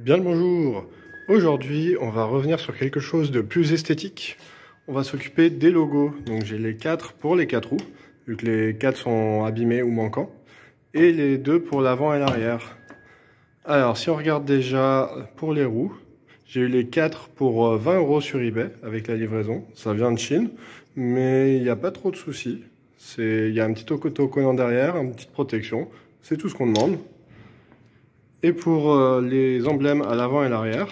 Bien le bonjour. Aujourd'hui, on va revenir sur quelque chose de plus esthétique. On va s'occuper des logos. Donc j'ai les 4 pour les 4 roues, vu que les 4 sont abîmés ou manquants, et les 2 pour l'avant et l'arrière. Alors si on regarde déjà pour les roues, j'ai eu les 4 pour 20 € sur eBay avec la livraison. Ça vient de Chine, mais il n'y a pas trop de soucis. Il y a un petit autocollant derrière, une petite protection. C'est tout ce qu'on demande. Et pour les emblèmes à l'avant et l'arrière,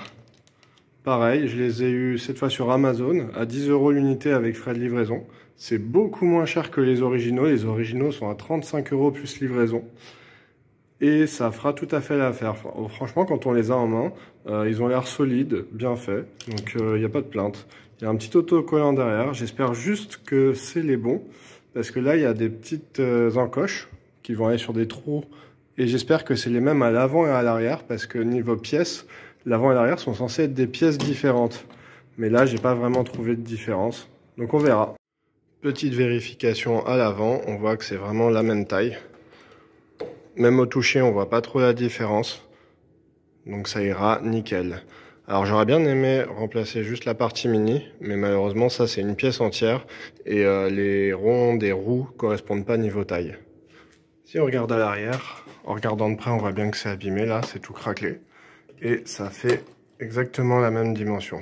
pareil, je les ai eus cette fois sur Amazon à 10 € l'unité avec frais de livraison. C'est beaucoup moins cher que les originaux. Les originaux sont à 35 € plus livraison. Et ça fera tout à fait l'affaire. Franchement, quand on les a en main, ils ont l'air solides, bien faits. Donc il n'y a pas de plainte. Il y a un petit autocollant derrière. J'espère juste que c'est les bons. Parce que là, il y a des petites encoches qui vont aller sur des trous. Et j'espère que c'est les mêmes à l'avant et à l'arrière, parce que niveau pièces, l'avant et l'arrière sont censés être des pièces différentes. Mais là, j'ai pas vraiment trouvé de différence. Donc on verra. Petite vérification à l'avant, on voit que c'est vraiment la même taille. Même au toucher, on voit pas trop la différence. Donc ça ira nickel. Alors j'aurais bien aimé remplacer juste la partie mini, mais malheureusement ça c'est une pièce entière. Et les ronds des roues correspondent pas niveau taille. Si on regarde à l'arrière, en regardant de près, on voit bien que c'est abîmé, là, c'est tout craquelé. Et ça fait exactement la même dimension.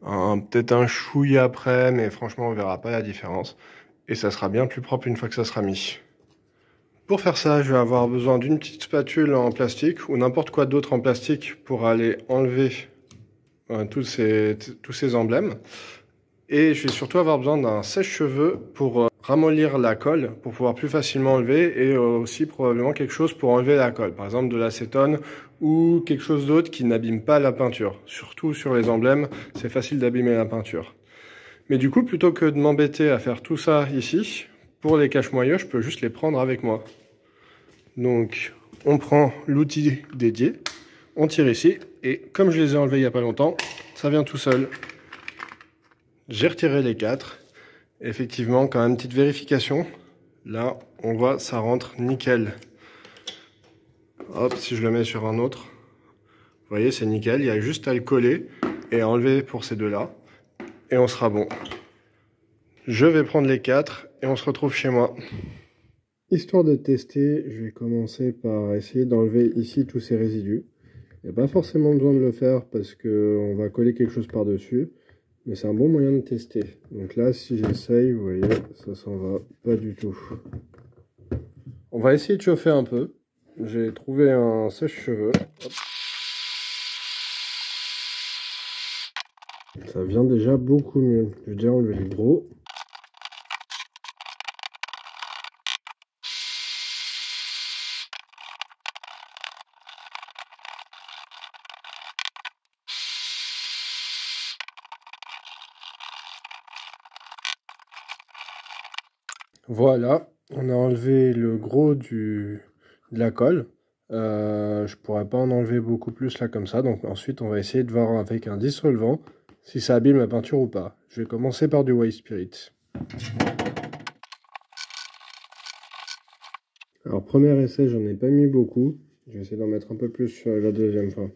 Peut-être un chouille après, mais franchement, on verra pas la différence. Et ça sera bien plus propre une fois que ça sera mis. Pour faire ça, je vais avoir besoin d'une petite spatule en plastique, ou n'importe quoi d'autre en plastique pour aller enlever tous ces emblèmes. Et je vais surtout avoir besoin d'un sèche-cheveux pour ramollir la colle, pour pouvoir plus facilement enlever, et aussi probablement quelque chose pour enlever la colle, par exemple de l'acétone ou quelque chose d'autre qui n'abîme pas la peinture. Surtout sur les emblèmes, c'est facile d'abîmer la peinture. Mais du coup, plutôt que de m'embêter à faire tout ça ici, pour les cache-moyeux, je peux juste les prendre avec moi. Donc, on prend l'outil dédié, on tire ici, et comme je les ai enlevés il n'y a pas longtemps, ça vient tout seul. J'ai retiré les 4. Effectivement, quand même, petite vérification. Là, on voit, ça rentre nickel. Hop, si je le mets sur un autre, vous voyez, c'est nickel. Il y a juste à le coller et à enlever pour ces deux-là. Et on sera bon. Je vais prendre les 4 et on se retrouve chez moi. Histoire de tester, je vais commencer par essayer d'enlever ici tous ces résidus. Il n'y a pas forcément besoin de le faire parce qu'on va coller quelque chose par-dessus. Mais c'est un bon moyen de tester. Donc là, si j'essaye, vous voyez, ça s'en va pas du tout. On va essayer de chauffer un peu. J'ai trouvé un sèche-cheveux. Ça vient déjà beaucoup mieux. Je vais déjà enlever les gros. Voilà, on a enlevé le gros de la colle. Je pourrais pas en enlever beaucoup plus là comme ça. Donc ensuite, on va essayer de voir avec un dissolvant si ça abîme la peinture ou pas. Je vais commencer par du White Spirit. Alors premier essai, j'en ai pas mis beaucoup. Je vais essayer d'en mettre un peu plus sur la deuxième fois.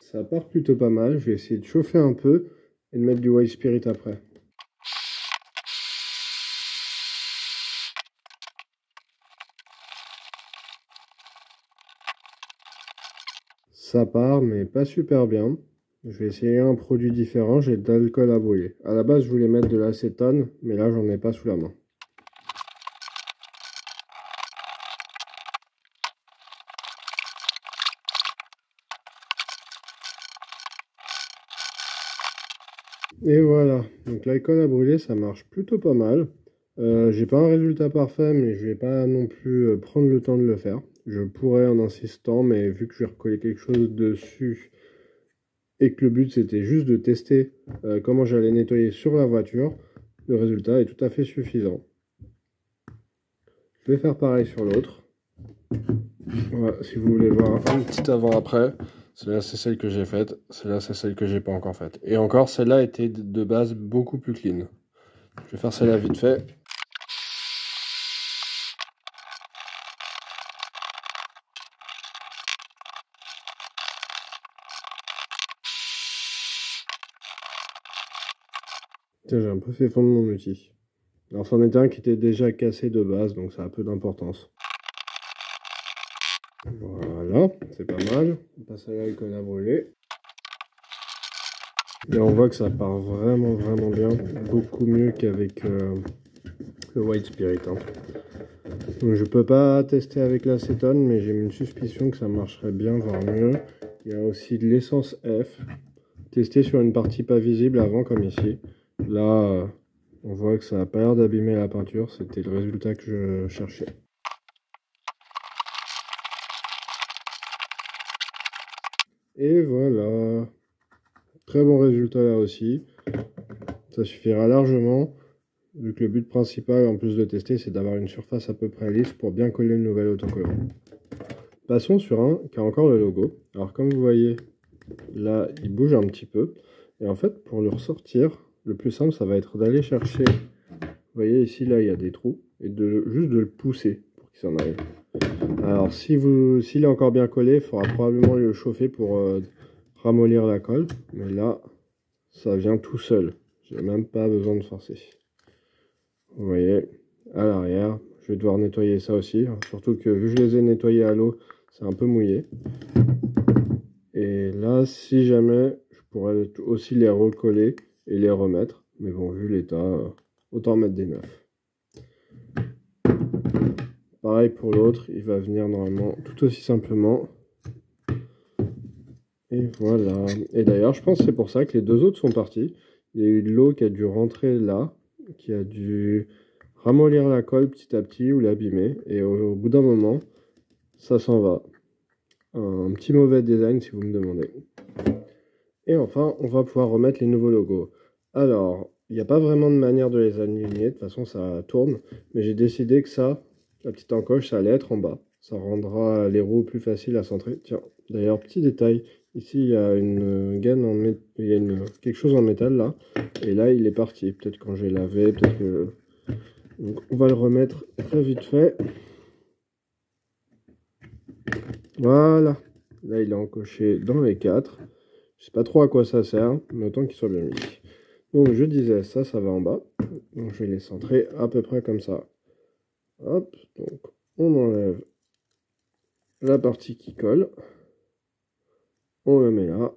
Ça part plutôt pas mal. Je vais essayer de chauffer un peu et de mettre du White Spirit après. Ça part, mais pas super bien. Je vais essayer un produit différent. J'ai de l'alcool à brûler. À la base, je voulais mettre de l'acétone, mais là, j'en ai pas sous la main. Et voilà, donc l'alcool à brûler, ça marche plutôt pas mal. J'ai pas un résultat parfait, mais je vais pas non plus prendre le temps de le faire. Je pourrais en insistant, mais vu que je vais recoller quelque chose dessus et que le but c'était juste de tester comment j'allais nettoyer sur la voiture, le résultat est tout à fait suffisant. Je vais faire pareil sur l'autre. Voilà, si vous voulez voir un petit avant-après, celle-là c'est celle que j'ai faite, celle-là c'est celle que j'ai pas encore faite. Et encore, celle-là était de base beaucoup plus clean. Je vais faire celle-là vite fait. Tiens, j'ai un peu fait fondre mon outil. Alors c'en était un qui était déjà cassé de base, donc ça a peu d'importance. Voilà, c'est pas mal. On passe à l'alcool à brûler. Et on voit que ça part vraiment bien, beaucoup mieux qu'avec le White Spirit. Hein. Donc je peux pas tester avec l'acétone, mais j'ai une suspicion que ça marcherait bien, voire mieux. Il y a aussi de l'essence F, testé sur une partie pas visible avant, comme ici. Là, on voit que ça n'a pas l'air d'abîmer la peinture, c'était le résultat que je cherchais. Et voilà, très bon résultat là aussi. Ça suffira largement, vu que le but principal, en plus de tester, c'est d'avoir une surface à peu près lisse pour bien coller le nouvel autocollant. Passons sur un qui a encore le logo. Alors comme vous voyez, là, il bouge un petit peu. Et en fait, pour le ressortir, le plus simple, ça va être d'aller chercher. Vous voyez ici, là, il y a des trous. Et juste de le pousser pour qu'il s'en aille. Alors, s'il est encore bien collé, il faudra probablement le chauffer pour ramollir la colle. Mais là, ça vient tout seul. J'ai même pas besoin de forcer. Vous voyez, à l'arrière. Je vais devoir nettoyer ça aussi. Surtout que vu que je les ai nettoyés à l'eau, c'est un peu mouillé. Et là, si jamais, je pourrais aussi les recoller et les remettre. Mais bon, vu l'état, autant mettre des neufs. Pareil pour l'autre, il va venir normalement tout aussi simplement. Et voilà. Et d'ailleurs, je pense que c'est pour ça que les deux autres sont partis. Il y a eu de l'eau qui a dû rentrer là, qui a dû ramollir la colle petit à petit ou l'abîmer. Et au bout d'un moment, ça s'en va. Un petit mauvais design si vous me demandez. Et enfin, on va pouvoir remettre les nouveaux logos. Alors, il n'y a pas vraiment de manière de les aligner, de toute façon ça tourne. Mais j'ai décidé que ça, la petite encoche, ça allait être en bas. Ça rendra les roues plus faciles à centrer. Tiens, d'ailleurs, petit détail, ici il y a une gaine en il y a quelque chose en métal là. Et là, il est parti. Peut-être quand j'ai lavé, peut-être que... Donc, on va le remettre très vite fait. Voilà. Là, il est encoché dans les 4. Je sais pas trop à quoi ça sert, mais autant qu'il soit bien mis. Donc je disais, ça va en bas. Donc je vais les centrer à peu près comme ça. Hop, donc on enlève la partie qui colle. On le met là.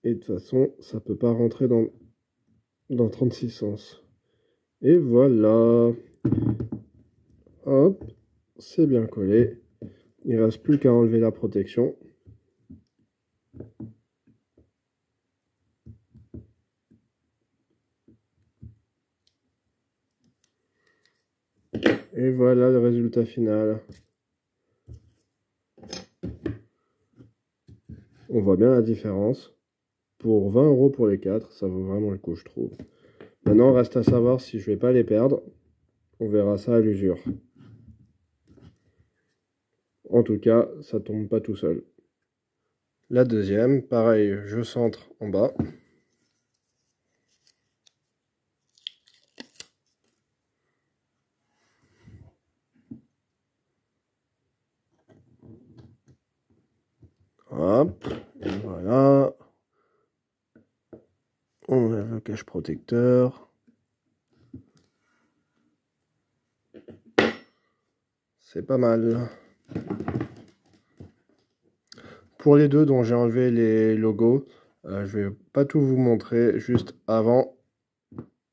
Et de toute façon, ça peut pas rentrer dans 36 sens. Et voilà. Hop, c'est bien collé. Il reste plus qu'à enlever la protection. Et voilà le résultat final. On voit bien la différence. Pour 20 € pour les 4, ça vaut vraiment le coup, je trouve. Maintenant, reste à savoir si je vais pas les perdre. On verra ça à l'usure. En tout cas, ça tombe pas tout seul. La deuxième, pareil, je centre en bas. Hop, et voilà. On a le cache protecteur. C'est pas mal. Pour les deux dont j'ai enlevé les logos, je vais pas tout vous montrer, juste avant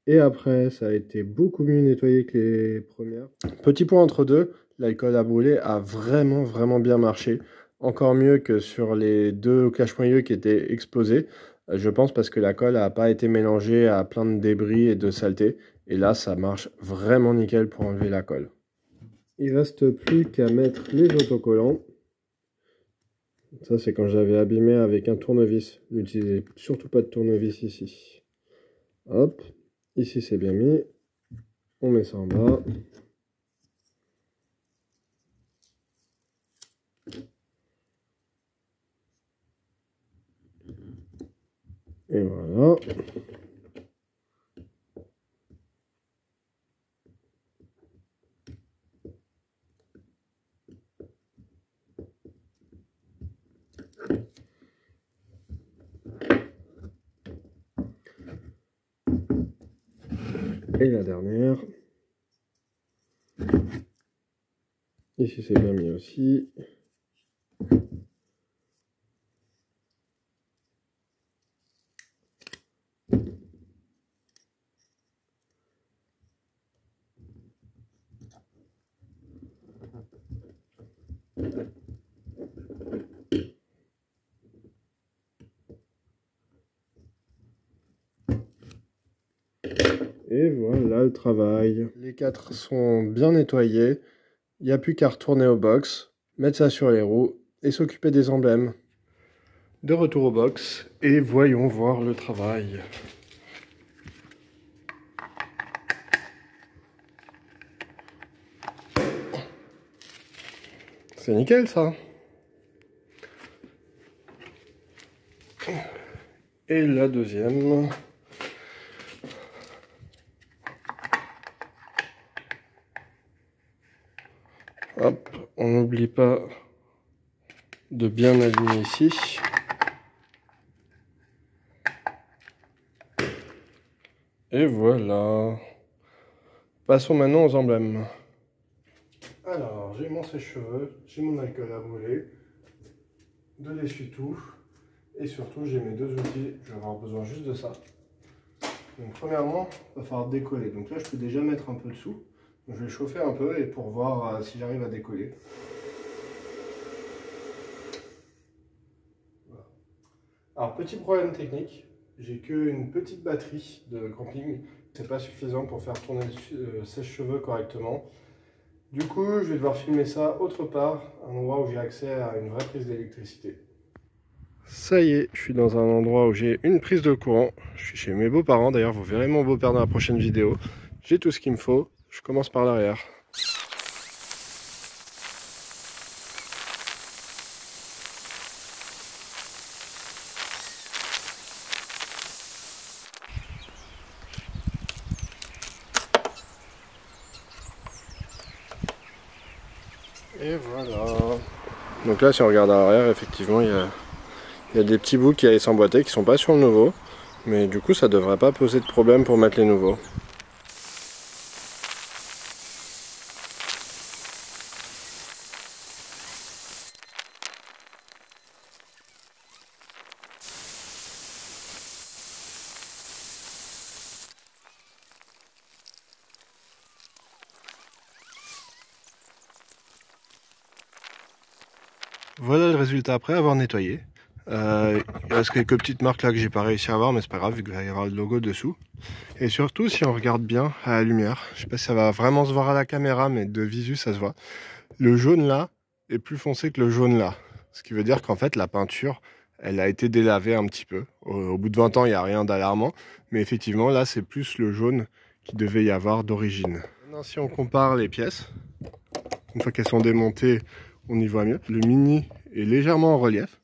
et après. Ça a été beaucoup mieux nettoyé que les premières. Petit point entre deux, l'alcool à brûler a vraiment bien marché. Encore mieux que sur les deux cache-moyeux qui étaient explosés. Je pense parce que la colle n'a pas été mélangée à plein de débris et de saleté. Et là, ça marche vraiment nickel pour enlever la colle. Il reste plus qu'à mettre les autocollants. Ça, c'est quand j'avais abîmé avec un tournevis. N'utilisez surtout pas de tournevis ici. Hop, ici c'est bien mis. On met ça en bas. Et voilà. Et la dernière. Ici c'est bien mis aussi. Et voilà le travail. Les 4 sont bien nettoyés. Il n'y a plus qu'à retourner au box, mettre ça sur les roues et s'occuper des emblèmes. De retour au box et voyons voir le travail. C'est nickel ça. Et la deuxième. Hop, on n'oublie pas de bien aligner ici. Et voilà. Passons maintenant aux emblèmes. Alors, j'ai mon sèche-cheveux, j'ai mon alcool à brûler, de l'essuie-tout, et surtout j'ai mes deux outils, je vais avoir besoin juste de ça. Donc premièrement, il va falloir décoller. Donc là je peux déjà mettre un peu dessous. Donc, je vais chauffer un peu et pour voir si j'arrive à décoller. Voilà. Alors petit problème technique, j'ai qu'une petite batterie de camping. C'est pas suffisant pour faire tourner le sèche-cheveux correctement. Du coup, je vais devoir filmer ça autre part, un endroit où j'ai accès à une vraie prise d'électricité. Ça y est, je suis dans un endroit où j'ai une prise de courant. Je suis chez mes beaux-parents, d'ailleurs vous verrez mon beau-père dans la prochaine vidéo. J'ai tout ce qu'il me faut, je commence par l'arrière. Et voilà. Donc là si on regarde à l'arrière, effectivement il y a des petits bouts qui allaient s'emboîter qui sont pas sur le nouveau. Mais du coup ça devrait pas poser de problème pour mettre les nouveaux. Voilà le résultat après avoir nettoyé. Il reste quelques petites marques là que j'ai pas réussi à avoir, mais c'est pas grave vu qu'il va y avoir le logo dessous. Et surtout si on regarde bien à la lumière, je sais pas si ça va vraiment se voir à la caméra, mais de visu ça se voit. Le jaune là est plus foncé que le jaune là. Ce qui veut dire qu'en fait la peinture, elle a été délavée un petit peu. Au bout de 20 ans, il n'y a rien d'alarmant. Mais effectivement là c'est plus le jaune qu'il devait y avoir d'origine. Maintenant si on compare les pièces, une fois qu'elles sont démontées, on y voit mieux. Le Mini est légèrement en relief.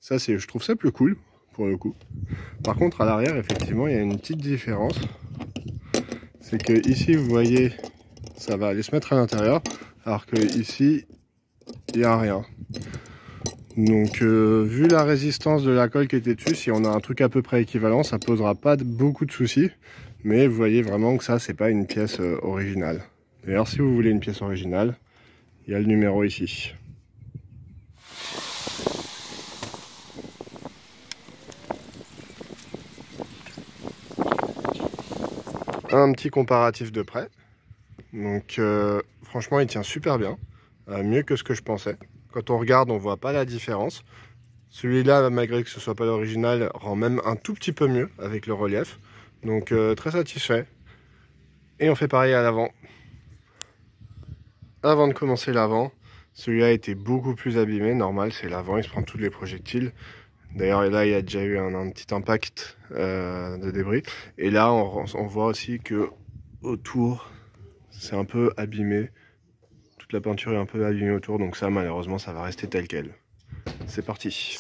Ça, je trouve ça plus cool, pour le coup. Par contre, à l'arrière, effectivement, il y a une petite différence. C'est que ici, vous voyez, ça va aller se mettre à l'intérieur, alors que ici, il n'y a rien. Donc, vu la résistance de la colle qui était dessus, si on a un truc à peu près équivalent, ça posera pas beaucoup de soucis. Mais vous voyez vraiment que ça, c'est pas une pièce originale. D'ailleurs, si vous voulez une pièce originale, il y a le numéro ici. Un petit comparatif de près. Donc franchement il tient super bien, mieux que ce que je pensais. Quand on regarde on voit pas la différence. Celui-là malgré que ce soit pas l'original rend même un tout petit peu mieux avec le relief. Donc très satisfait. Et on fait pareil à l'avant. Avant de commencer l'avant, celui-là était beaucoup plus abîmé, normal c'est l'avant, il se prend tous les projectiles. D'ailleurs là il y a déjà eu un petit impact de débris. Et là on voit aussi que autour c'est un peu abîmé. Toute la peinture est un peu abîmée autour, donc ça malheureusement ça va rester tel quel. C'est parti.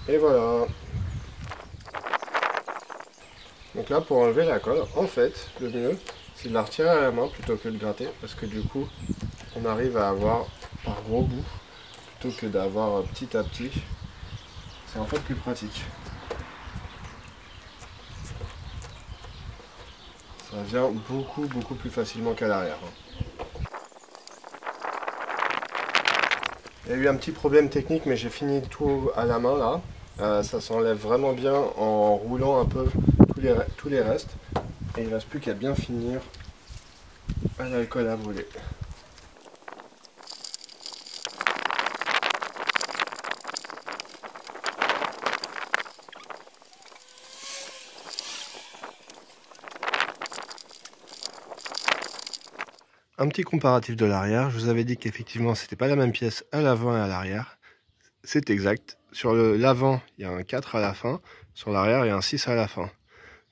Et voilà. Donc là, pour enlever la colle, en fait, le mieux, c'est de la retirer à la main plutôt que de gratter, parce que du coup, on arrive à avoir par gros bout, plutôt que d'avoir petit à petit. C'est en fait plus pratique. Ça vient beaucoup plus facilement qu'à l'arrière. Il y a eu un petit problème technique, mais j'ai fini tout à la main là. Ça s'enlève vraiment bien en roulant un peu tous les restes. Et il ne reste plus qu'à bien finir à l'alcool à brûler. Un petit comparatif de l'arrière, je vous avais dit qu'effectivement c'était pas la même pièce à l'avant et à l'arrière. C'est exact. Sur l'avant, il y a un 4 à la fin, sur l'arrière, il y a un 6 à la fin.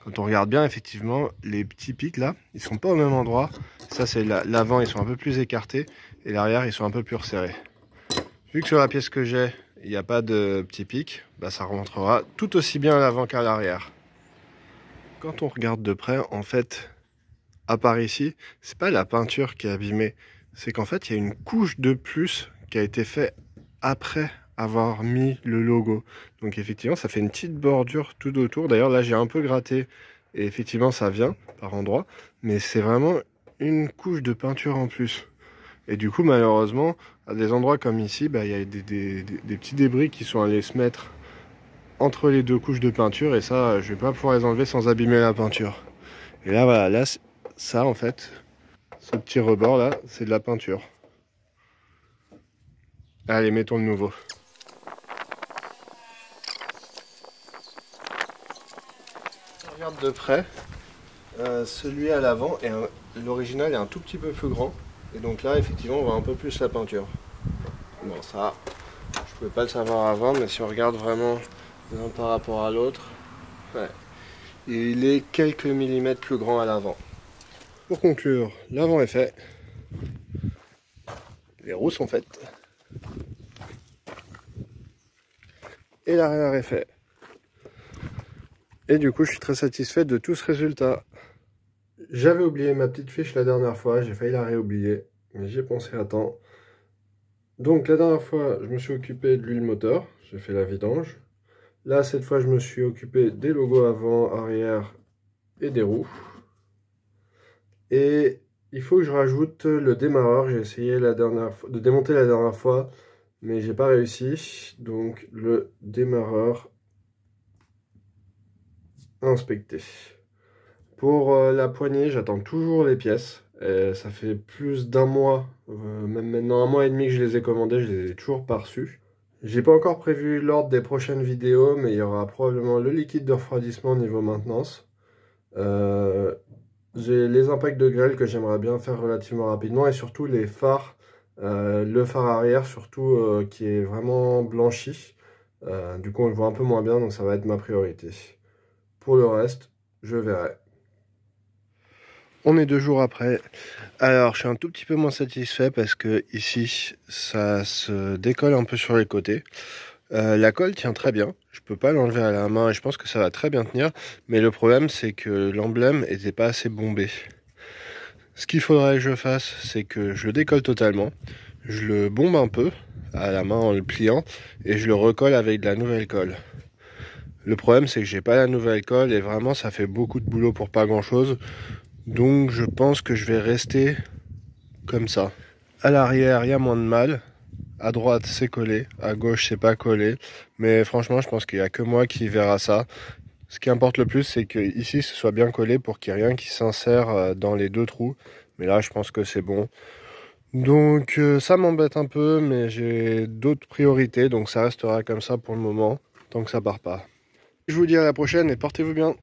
Quand on regarde bien, effectivement, les petits pics là, ils sont pas au même endroit. Ça c'est l'avant, ils sont un peu plus écartés, et l'arrière, ils sont un peu plus resserrés. Vu que sur la pièce que j'ai, il n'y a pas de petits pics, bah, ça rentrera tout aussi bien à l'avant qu'à l'arrière. Quand on regarde de près, en fait, à part ici, c'est pas la peinture qui est abîmée, c'est qu'en fait il y a une couche de plus qui a été faite après avoir mis le logo. Donc effectivement ça fait une petite bordure tout autour. D'ailleurs là j'ai un peu gratté et effectivement ça vient par endroits, mais c'est vraiment une couche de peinture en plus. Et du coup malheureusement à des endroits comme ici, bah, il y a des petits débris qui sont allés se mettre entre les deux couches de peinture, et ça je vais pas pouvoir les enlever sans abîmer la peinture. Et là voilà, là ça en fait, ce petit rebord là, c'est de la peinture. Allez, mettons le nouveau. Si on regarde de près, celui à l'avant, l'original est un tout petit peu plus grand. Et donc là, effectivement, on voit un peu plus la peinture. Bon, ça, je pouvais pas le savoir avant, mais si on regarde vraiment l'un par rapport à l'autre, ouais, il est quelques millimètres plus grand à l'avant. Pour conclure, l'avant est fait. Les roues sont faites. Et l'arrière est fait. Et du coup, je suis très satisfait de tout ce résultat. J'avais oublié ma petite fiche la dernière fois, j'ai failli la réoublier, mais j'y ai pensé à temps. Donc la dernière fois, je me suis occupé de l'huile moteur, j'ai fait la vidange. Là, cette fois, je me suis occupé des logos avant, arrière et des roues. Et il faut que je rajoute le démarreur. J'ai essayé de démonter la dernière fois, mais j'ai pas réussi. Donc le démarreur inspecté. Pour la poignée, j'attends toujours les pièces. Et ça fait plus d'un mois, même maintenant un mois et demi que je les ai commandées, je les ai toujours pas reçues. J'ai pas encore prévu l'ordre des prochaines vidéos, mais il y aura probablement le liquide de refroidissement niveau maintenance. J'ai les impacts de grêle que j'aimerais bien faire relativement rapidement, et surtout les phares, le phare arrière surtout qui est vraiment blanchi. Du coup on le voit un peu moins bien, donc ça va être ma priorité. Pour le reste, je verrai. On est 2 jours après. Alors je suis un tout petit peu moins satisfait parce que ici ça se décolle un peu sur les côtés. La colle tient très bien, je peux pas l'enlever à la main et je pense que ça va très bien tenir, mais le problème c'est que l'emblème était pas assez bombé. Ce qu'il faudrait que je fasse, c'est que je le décolle totalement, je le bombe un peu à la main en le pliant et je le recolle avec de la nouvelle colle. Le problème c'est que j'ai pas la nouvelle colle et vraiment ça fait beaucoup de boulot pour pas grand chose, donc je pense que je vais rester comme ça. À l'arrière il y a moins de mal. À droite c'est collé, à gauche c'est pas collé, mais franchement je pense qu'il n'y a que moi qui verra ça. Ce qui importe le plus c'est que ici ce soit bien collé pour qu'il n'y ait rien qui s'insère dans les deux trous, mais là je pense que c'est bon. Donc ça m'embête un peu, mais j'ai d'autres priorités, donc ça restera comme ça pour le moment, tant que ça part pas. Je vous dis à la prochaine et portez-vous bien.